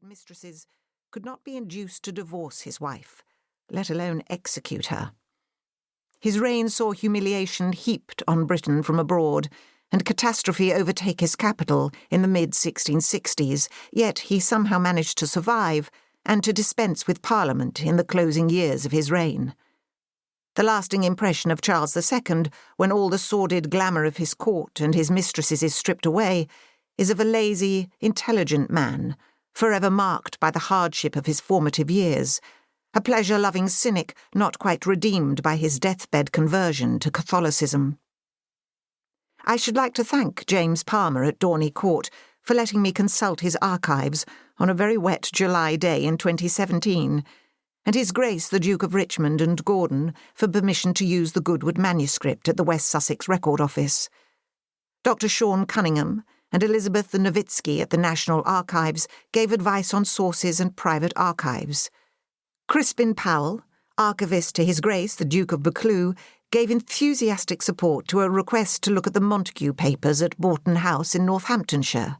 great mistresses, could not be induced to divorce his wife, let alone execute her. His reign saw humiliation heaped on Britain from abroad, and catastrophe overtake his capital in the mid-1660s, yet he somehow managed to survive and to dispense with Parliament in the closing years of his reign. The lasting impression of Charles II, when all the sordid glamour of his court and his mistresses is stripped away, is of a lazy, intelligent man, forever marked by the hardship of his formative years, a pleasure-loving cynic not quite redeemed by his deathbed conversion to Catholicism. I should like to thank James Palmer at Dorney Court for letting me consult his archives on a very wet July day in 2017, and His Grace the Duke of Richmond and Gordon for permission to use the Goodwood manuscript at the West Sussex Record Office. Dr. Sean Cunningham and Elizabeth the Nowitzki at the National Archives gave advice on sources and private archives. Crispin Powell, archivist to His Grace the Duke of Buccleuch, gave enthusiastic support to a request to look at the Montague papers at Boughton House in Northamptonshire.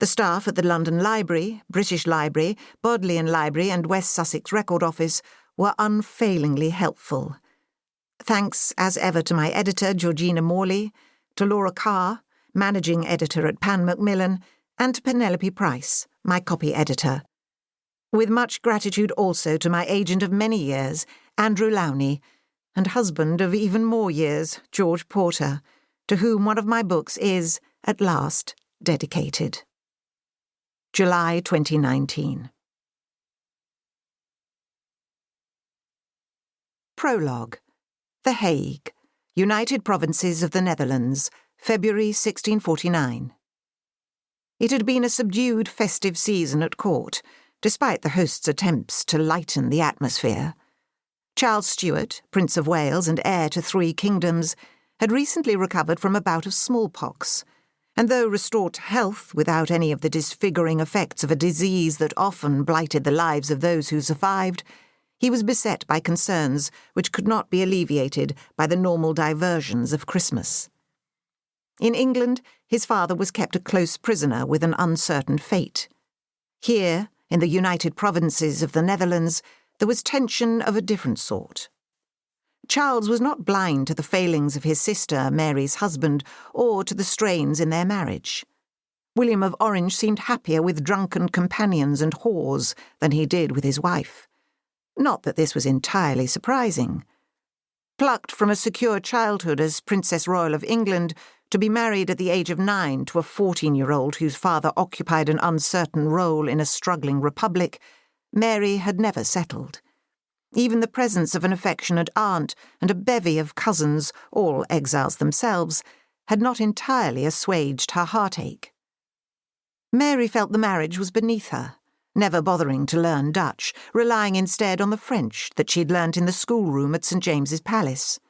The staff at the London Library, British Library, Bodleian Library and West Sussex Record Office were unfailingly helpful. Thanks as ever to my editor, Georgina Morley, to Laura Carr, managing editor at Pan Macmillan, and to Penelope Price, my copy editor. With much gratitude also to my agent of many years, Andrew Lowney, and husband of even more years, George Porter, to whom one of my books is, at last, dedicated. July 2019. Prologue. The Hague, United Provinces of the Netherlands, February 1649. It had been a subdued festive season at court, despite the host's attempts to lighten the atmosphere. Charles Stuart, Prince of Wales and heir to 3 kingdoms, had recently recovered from a bout of smallpox, and though restored to health without any of the disfiguring effects of a disease that often blighted the lives of those who survived, he was beset by concerns which could not be alleviated by the normal diversions of Christmas. In England, his father was kept a close prisoner with an uncertain fate. Here, in the United Provinces of the Netherlands, there was tension of a different sort. Charles was not blind to the failings of his sister, Mary's husband, or to the strains in their marriage. William of Orange seemed happier with drunken companions and whores than he did with his wife. Not that this was entirely surprising. Plucked from a secure childhood as Princess Royal of England, to be married at the age of 9 to a 14-year-old whose father occupied an uncertain role in a struggling republic, Mary had never settled. Even the presence of an affectionate aunt and a bevy of cousins, all exiles themselves, had not entirely assuaged her heartache. Mary felt the marriage was beneath her, never bothering to learn Dutch, relying instead on the French that she'd learnt in the schoolroom at St. James's Palace.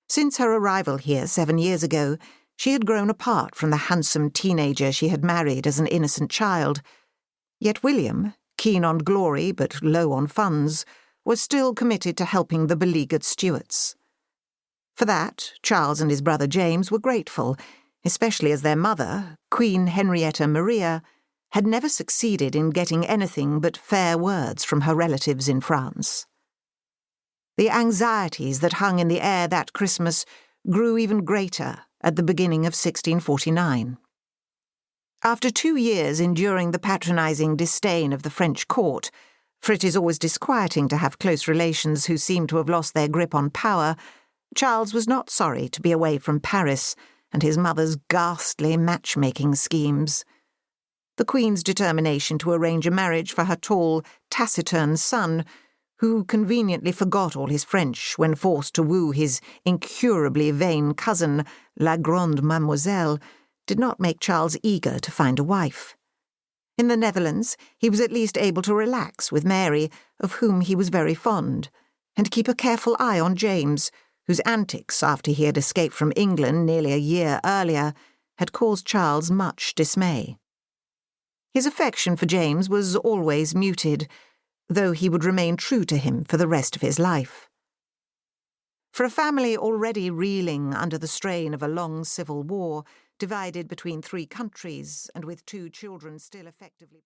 Since her arrival here 7 years ago, she had grown apart from the handsome teenager she had married as an innocent child. Yet William, keen on glory but low on funds, was still committed to helping the beleaguered Stuarts. For that, Charles and his brother James were grateful, especially as their mother, Queen Henrietta Maria, had never succeeded in getting anything but fair words from her relatives in France. The anxieties that hung in the air that Christmas grew even greater at the beginning of 1649. After 2 years enduring the patronising disdain of the French court, for it is always disquieting to have close relations who seem to have lost their grip on power, Charles was not sorry to be away from Paris and his mother's ghastly matchmaking schemes. The Queen's determination to arrange a marriage for her tall, taciturn son, who conveniently forgot all his French when forced to woo his incurably vain cousin, La Grande Mademoiselle, did not make Charles eager to find a wife. In the Netherlands, he was at least able to relax with Mary, of whom he was very fond, and keep a careful eye on James, whose antics after he had escaped from England nearly a year earlier had caused Charles much dismay. His affection for James was always muted, though he would remain true to him for the rest of his life. For a family already reeling under the strain of a long civil war, divided between 3 countries and with 2 children still effectively